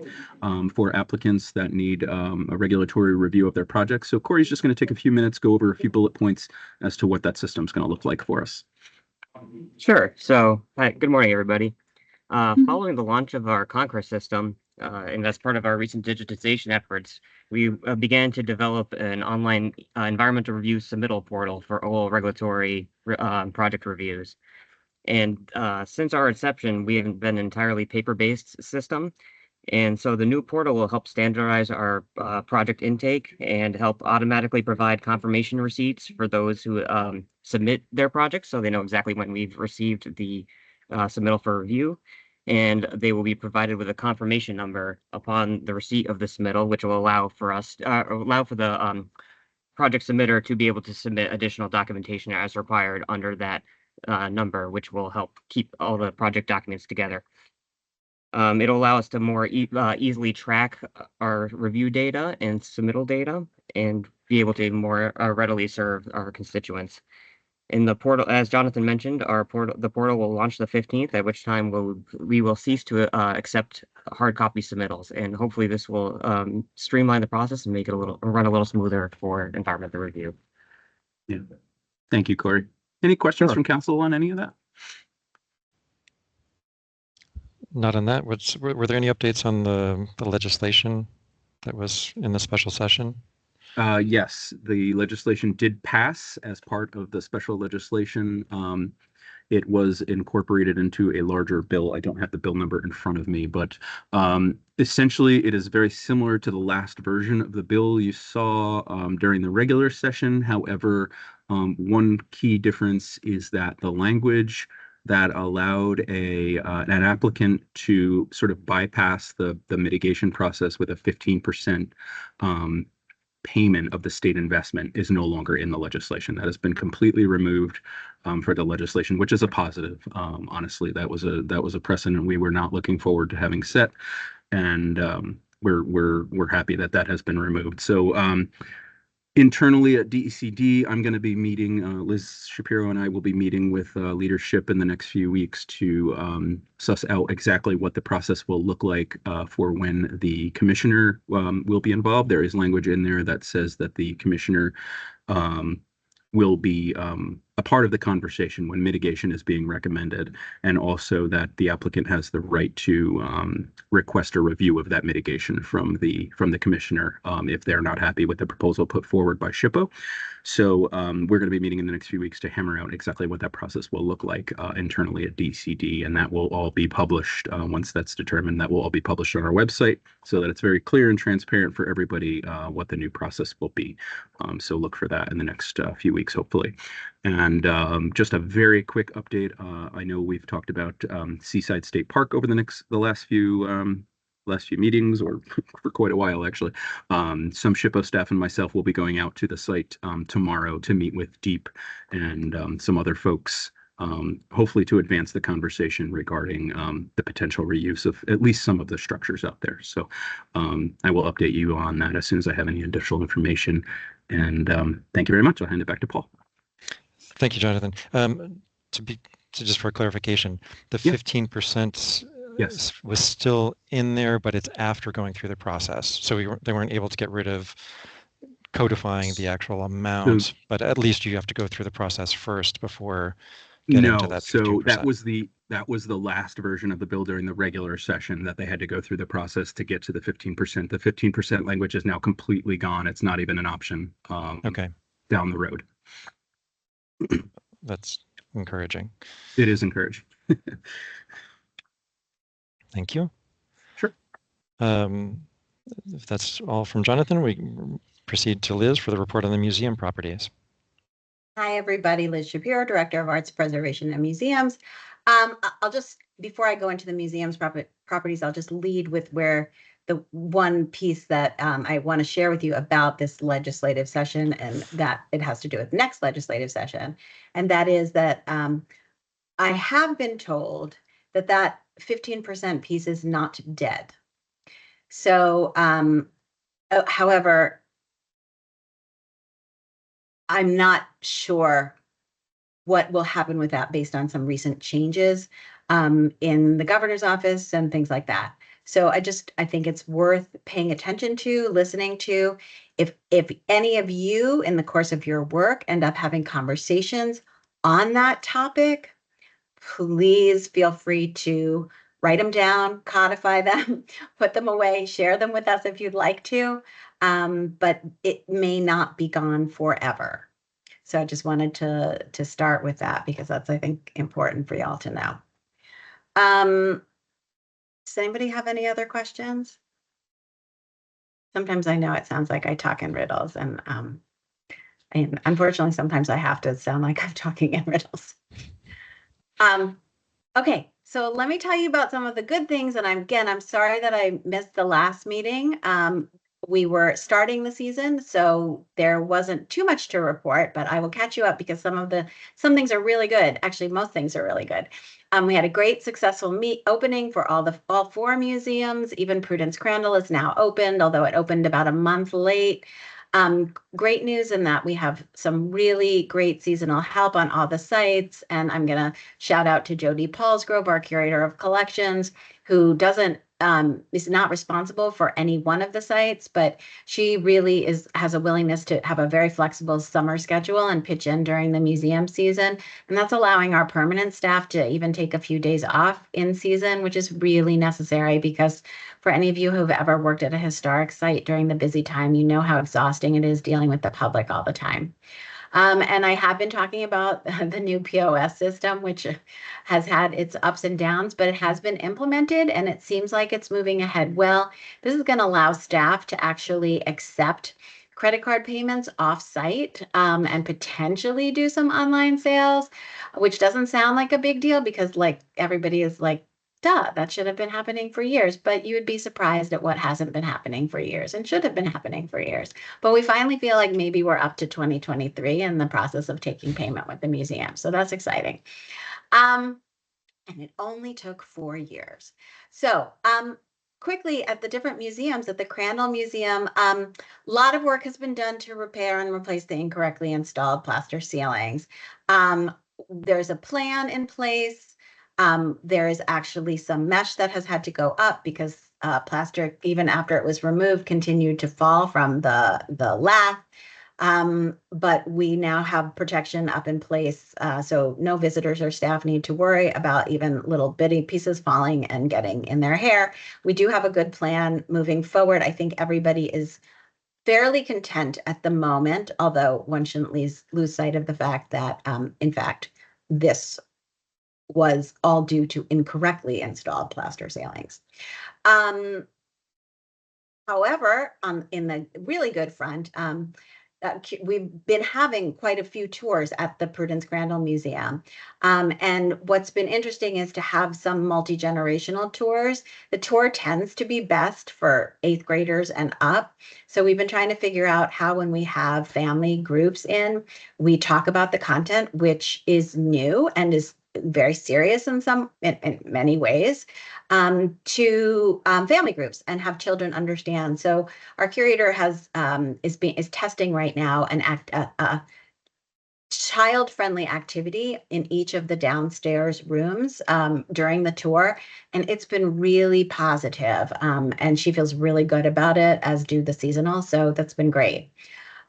for applicants that need a regulatory review of their projects. So Corey's just going to take a few minutes, go over a few bullet points as to what that system's going to look like for us. Sure. So, hi, good morning, everybody. Following the launch of our Concur system, and as part of our recent digitization efforts, we began to develop an online environmental review submittal portal for all regulatory project reviews. And since our inception, we have been an entirely paper-based system. And so the new portal will help standardize our project intake and help automatically provide confirmation receipts for those who submit their projects, so they know exactly when we've received the submittal for review. And they will be provided with a confirmation number upon the receipt of the submittal, which will allow for the project submitter to be able to submit additional documentation as required under that number, which will help keep all the project documents together. It'll allow us to more easily track our review data and submittal data and be able to more readily serve our constituents. In the portal, as Jonathan mentioned, the portal will launch the 15th, at which time we will cease to accept hard copy submittals, and hopefully this will streamline the process and make it run a little smoother for environmental review. Yeah, thank you, Corey. Any questions from council on any of that? Not on that. Were there any updates on the legislation that was in the special session? Yes, the legislation did pass as part of the special legislation. It was incorporated into a larger bill. I don't have the bill number in front of me, but essentially it is very similar to the last version of the bill you saw during the regular session. However, one key difference is that the language that allowed an applicant to sort of bypass the mitigation process with a 15% payment of the state investment is no longer in the legislation. That has been completely removed for the legislation, which is a positive. Honestly, that was a precedent we were not looking forward to having set, and we're happy that has been removed. So internally at DECD, I'm going to be meeting, Liz Shapiro and I will be meeting with leadership in the next few weeks to suss out exactly what the process will look like for when the commissioner will be involved. There is language in there that says that the commissioner will be a part of the conversation when mitigation is being recommended, and also that the applicant has the right to request a review of that mitigation from the commissioner if they're not happy with the proposal put forward by SHPO. So we're going to be meeting in the next few weeks to hammer out exactly what that process will look like internally at DCD, and that will all be published once that's determined. That will all be published on our website so that it's very clear and transparent for everybody what the new process will be. So look for that in the next few weeks, hopefully. And just a very quick update. I know we've talked about Seaside State Park over the last few meetings, or for quite a while actually. Some SHPO staff and myself will be going out to the site tomorrow to meet with Deep and some other folks, hopefully to advance the conversation regarding the potential reuse of at least some of the structures out there. So I will update you on that as soon as I have any additional information. And thank you very much. I'll hand it back to Paul. Thank you, Jonathan. Just for clarification, the 15% yes was still in there, but it's after going through the process. So they weren't able to get rid of codifying the actual amount, but at least you have to go through the process first before getting to that 15%. So that was the last version of the bill during the regular session that they had to go through the process to get to the 15%. The 15% language is now completely gone. It's not even an option Okay, down the road. that's encouraging. It is encouraging. Thank you. Sure. If that's all from Jonathan, we proceed to Liz for the report on the museum properties. Hi, everybody. Liz Shapiro, Director of Arts Preservation and Museums. I'll just, before I go into the museums properties, I'll just lead with where the one piece that I want to share with you about this legislative session, and that it has to do with next legislative session. And that is that I have been told that that 15% piece is not dead. So, however, I'm not sure what will happen with that based on some recent changes in the governor's office and things like that. So I think it's worth paying attention to, listening to. If any of you in the course of your work end up having conversations on that topic, please feel free to write them down, codify them, put them away, share them with us if you'd like to. But it may not be gone forever. So I just wanted to start with that because that's, I think, important for y'all to know. Does anybody have any other questions? Sometimes I know it sounds like I talk in riddles, and unfortunately, sometimes I have to sound like I'm talking in riddles. Okay, so let me tell you about some of the good things. And I'm sorry that I missed the last meeting. We were starting the season, so there wasn't too much to report, but I will catch you up because some things are really good. Actually, most things are really good. We had a great successful opening for all 4 museums. Even Prudence Crandall is now opened, although it opened about a month late. Great news in that we have some really great seasonal help on all the sites. And I'm going to shout out to Jody Paulsgrove, our curator of collections, who is not responsible for any one of the sites, but she really has a willingness to have a very flexible summer schedule and pitch in during the museum season. And that's allowing our permanent staff to even take a few days off in season, which is really necessary because for any of you who've ever worked at a historic site during the busy time, you know how exhausting it is dealing with the public all the time. And I have been talking about the new POS system, which has had its ups and downs, but it has been implemented and it seems like it's moving ahead well. This is going to allow staff to actually accept credit card payments off-site and potentially do some online sales, which doesn't sound like a big deal because like everybody is like, duh, that should have been happening for years, but you would be surprised at what hasn't been happening for years and should have been happening for years. But we finally feel like maybe we're up to 2023 in the process of taking payment with the museum. So that's exciting. And it only took 4 years. So quickly at the different museums, at the Crandall Museum, a lot of work has been done to repair and replace the incorrectly installed plaster ceilings. There's a plan in place. There is actually some mesh that has had to go up because plaster, even after it was removed, continued to fall from the lath. But we now have protection up in place, so no visitors or staff need to worry about even little bitty pieces falling and getting in their hair. We do have a good plan moving forward. I think everybody is fairly content at the moment, although one shouldn't lose sight of the fact that, in fact, this was all due to incorrectly installed plaster ceilings. However, in the really good front, we've been having quite a few tours at the Prudence Crandall Museum. And what's been interesting is to have some multi-generational tours. The tour tends to be best for 8th graders and up. So we've been trying to figure out how, when we have family groups in, we talk about the content, which is new and is very serious in many ways, to family groups and have children understand. So our curator is testing right now a child-friendly activity in each of the downstairs rooms during the tour, and it's been really positive. And she feels really good about it, as do the seasonal. So that's been great.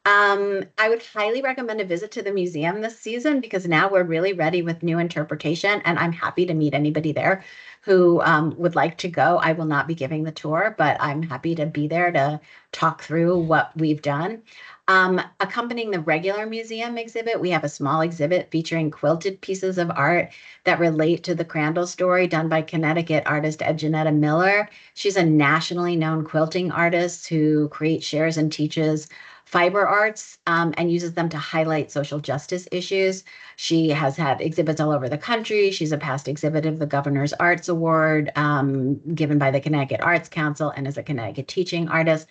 I would highly recommend a visit to the museum this season because now we're really ready with new interpretation, and I'm happy to meet anybody there who would like to go. I will not be giving the tour, but I'm happy to be there to talk through what we've done. Accompanying the regular museum exhibit, we have a small exhibit featuring quilted pieces of art that relate to the Crandall story done by Connecticut artist Edgenetta Miller. She's a nationally known quilting artist who creates, shares, and teaches fiber arts and uses them to highlight social justice issues. She has had exhibits all over the country. She's a past exhibit of the Governor's Arts Award given by the Connecticut Arts Council and is a Connecticut teaching artist.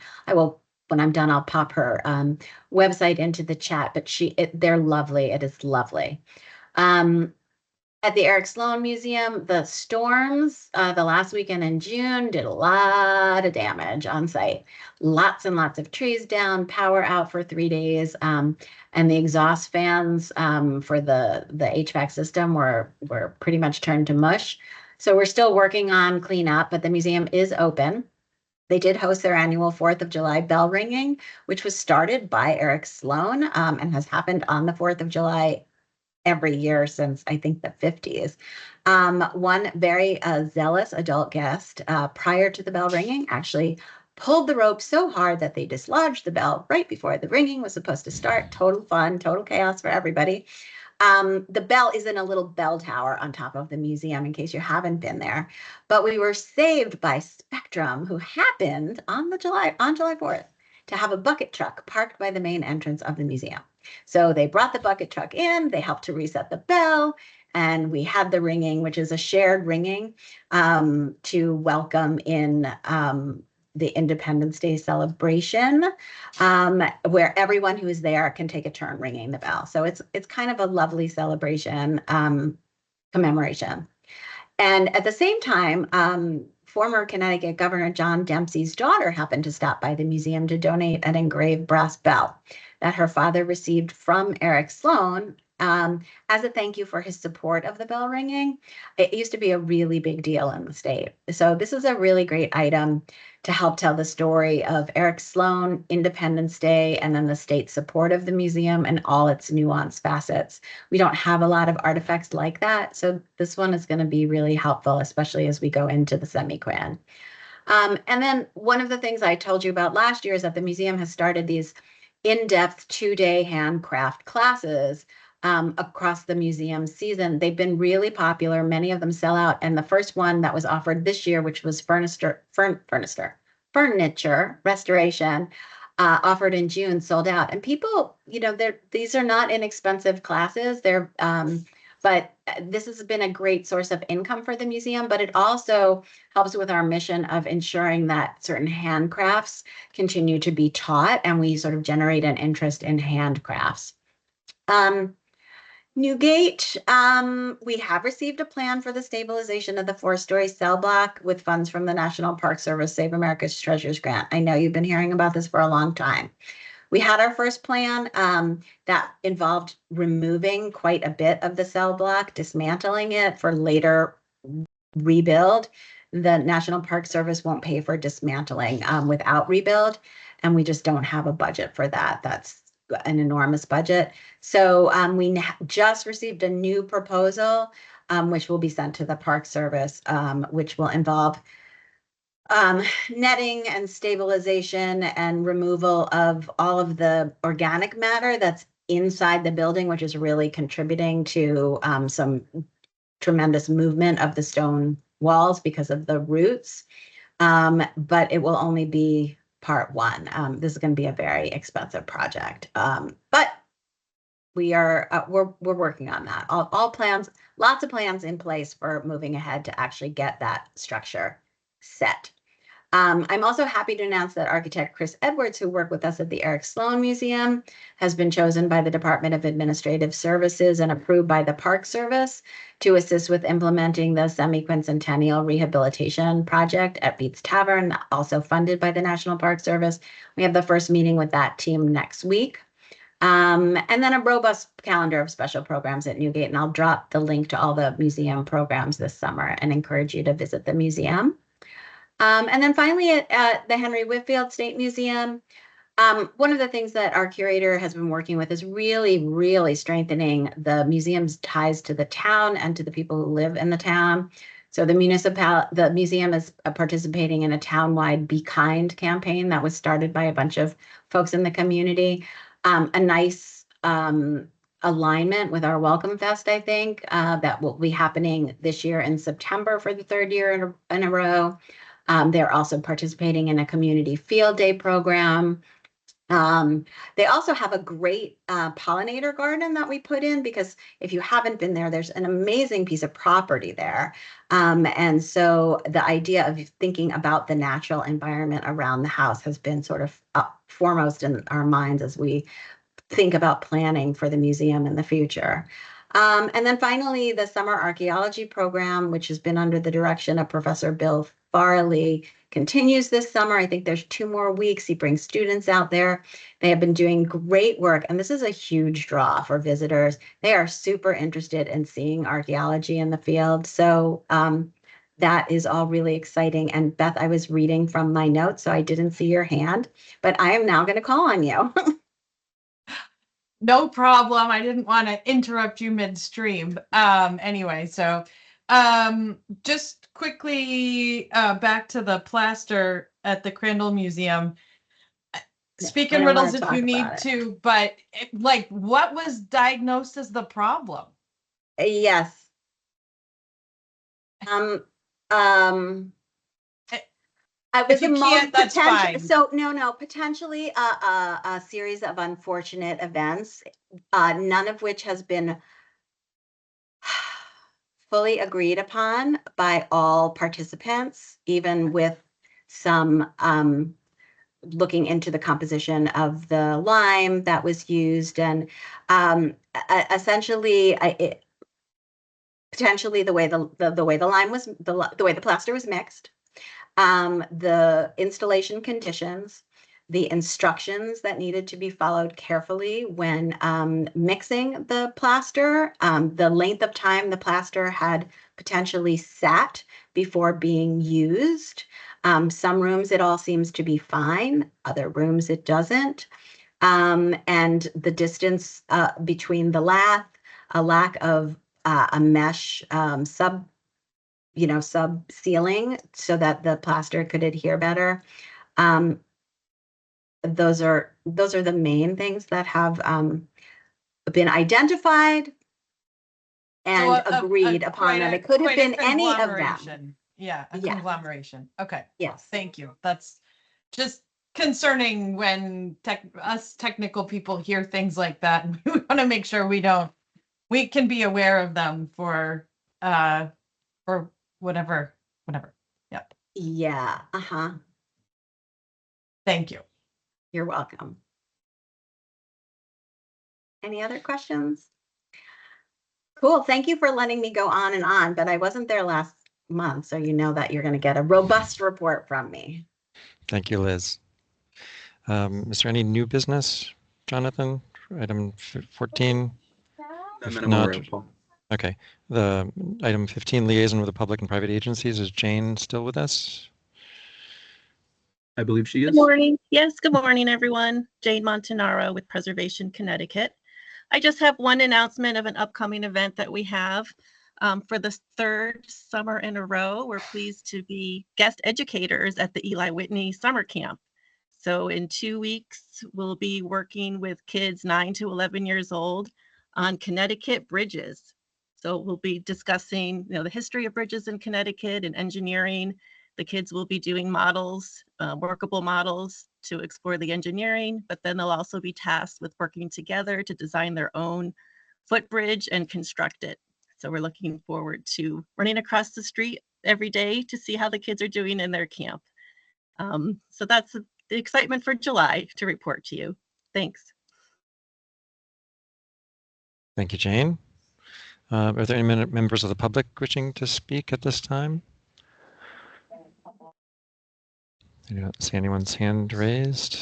When I'm done, I'll pop her website into the chat, but they're lovely. It is lovely. At the Eric Sloan Museum, the storms the last weekend in June did a lot of damage on site. Lots and lots of trees down, power out for 3 days, and the exhaust fans for the HVAC system were pretty much turned to mush. So we're still working on cleanup, but the museum is open. They did host their annual 4th of July bell ringing, which was started by Eric Sloan and has happened on the 4th of July every year since I think the 50s. One very zealous adult guest prior to the bell ringing actually pulled the rope so hard that they dislodged the bell right before the ringing was supposed to start. Total fun, total chaos for everybody. The bell is in a little bell tower on top of the museum in case you haven't been there. But we were saved by Spectrum, who happened on July 4th to have a bucket truck parked by the main entrance of the museum. So they brought the bucket truck in, they helped to reset the bell, and we had the ringing, which is a shared ringing to welcome in the Independence Day celebration, where everyone who is there can take a turn ringing the bell. So it's kind of a lovely celebration commemoration. And at the same time, former Connecticut Governor John Dempsey's daughter happened to stop by the museum to donate an engraved brass bell that her father received from Eric Sloan as a thank you for his support of the bell ringing. It used to be a really big deal in the state. So this is a really great item to help tell the story of Eric Sloan, Independence Day, and then the state's support of the museum and all its nuanced facets. We don't have a lot of artifacts like that, so this one is going to be really helpful, especially as we go into the semi-quan. And then one of the things I told you about last year is that the museum has started these in-depth 2-day handcraft classes across the museum season. They've been really popular. Many of them sell out. And the first one that was offered this year, which was furniture restoration, offered in June, sold out. And people, these are not inexpensive classes. But this has been a great source of income for the museum, but it also helps with our mission of ensuring that certain handcrafts continue to be taught and we sort of generate an interest in handcrafts. Newgate, we have received a plan for the stabilization of the 4-story cell block with funds from the National Park Service Save America's Treasures Grant. I know you've been hearing about this for a long time. We had our first plan that involved removing quite a bit of the cell block, dismantling it for later rebuild. The National Park Service won't pay for dismantling without rebuild, and we just don't have a budget for that. That's an enormous budget. So we just received a new proposal, which will be sent to the Park Service, which will involve netting and stabilization and removal of all of the organic matter that's inside the building, which is really contributing to some tremendous movement of the stone walls because of the roots. But it will only be part one. This is going to be a very expensive project, but we're working on that. All plans, lots of plans in place for moving ahead to actually get that structure set. I'm also happy to announce that architect Chris Edwards, who worked with us at the Eric Sloan Museum, has been chosen by the Department of Administrative Services and approved by the Park Service to assist with implementing the semi-quincentennial rehabilitation project at Beats Tavern, also funded by the National Park Service. We have the first meeting with that team next week. And then a robust calendar of special programs at Newgate, and I'll drop the link to all the museum programs this summer and encourage you to visit the museum. And then finally at the Henry Whitfield State Museum, One of the things that our curator has been working with is really strengthening the museum's ties to the town and to the people who live in the town. So the museum is participating in a townwide Be Kind campaign that was started by a bunch of folks in the community. A nice alignment with our Welcome Fest, I think, that will be happening this year in September for the third year in a row. They're also participating in a community field day program. They also have a great pollinator garden that we put in, because if you haven't been there, there's an amazing piece of property there. And so the idea of thinking about the natural environment around the house has been sort of foremost in our minds as we think about planning for the museum in the future. And then finally, the summer archaeology program, which has been under the direction of Professor Bill Farley, continues this summer. I think there's 2 more weeks. He brings students out there. They have been doing great work, and this is a huge draw for visitors. They are super interested in seeing archaeology in the field. So that is all really exciting. And Beth, I was reading from my notes, so I didn't see your hand, but I am now going to call on you. No problem. I didn't want to interrupt you midstream. Anyway, so just quickly back to the plaster at the Crandall Museum. Speak in riddles if you need to, but like, what was diagnosed as the problem? Yes. If you can't, that's fine. So potentially a series of unfortunate events, none of which has been fully agreed upon by all participants, even with some looking into the composition of the lime that was used, and essentially potentially the way the lime was the way the plaster was mixed, the installation conditions, the instructions that needed to be followed carefully when mixing the plaster, the length of time the plaster had potentially sat before being used. Some rooms it all seems to be fine, other rooms it doesn't. And the distance between the lath, a lack of a mesh sub sealing so that the plaster could adhere better. Those are the main things that have been identified and agreed upon. That it could have been any of them. Yeah, a conglomeration. Okay. Yes. Thank you. That's just concerning when us technical people hear things like that, and we want to make sure we can be aware of them for whatever. Yep. Yeah. Thank you. You're welcome. Any other questions? Cool. Thank you for letting me go on and on, but I wasn't there last month, so you know that you're going to get a robust report from me. Thank you, Liz. Is there any new business, Jonathan? Item 14? If not, okay. The item 15, liaison with the public and private agencies. Is Jane still with us? I believe she is. Good morning. Yes, good morning, everyone. Jane Montanaro with Preservation Connecticut. I just have one announcement of an upcoming event that we have. For the 3rd summer in a row, we're pleased to be guest educators at the Eli Whitney Summer Camp. So in 2 weeks, we'll be working with kids 9 to 11 years old on Connecticut bridges. So we'll be discussing, the history of bridges in Connecticut and engineering. The kids will be doing models, workable models to explore the engineering, but then they'll also be tasked with working together to design their own footbridge and construct it. So we're looking forward to running across the street every day to see how the kids are doing in their camp. So that's the excitement for July to report to you. Thanks. Thank you, Jane. Are there any members of the public wishing to speak at this time? I don't see anyone's hand raised.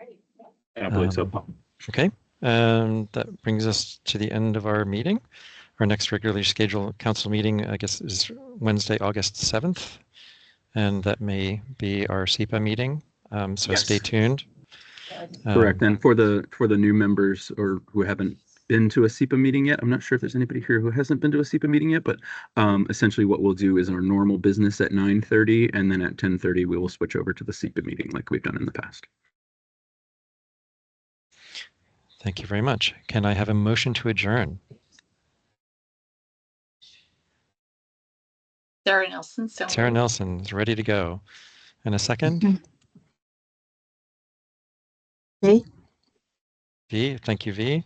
I don't believe so. Okay, that brings us to the end of our meeting. Our next regularly scheduled council meeting, I guess, is Wednesday, August 7th, and that may be our SEPA meeting, so Yes. Stay tuned. Correct. And for the new members or who haven't been to a SEPA meeting yet, I'm not sure if there's anybody here who hasn't been to a SEPA meeting yet, but essentially what we'll do is our normal business at 9:30, and then at 10:30 we will switch over to the SEPA meeting like we've done in the past. Thank you very much. Can I have a motion to adjourn? Sarah Nelson. So Sarah moved. Nelson is ready to go. And a second? V. V, thank you, V.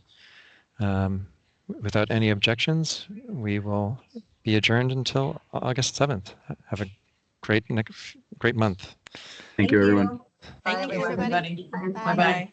Without any objections, we will be adjourned until August 7th. Have a great month. Thank you, everyone. Bye, everybody. Bye. Bye-bye.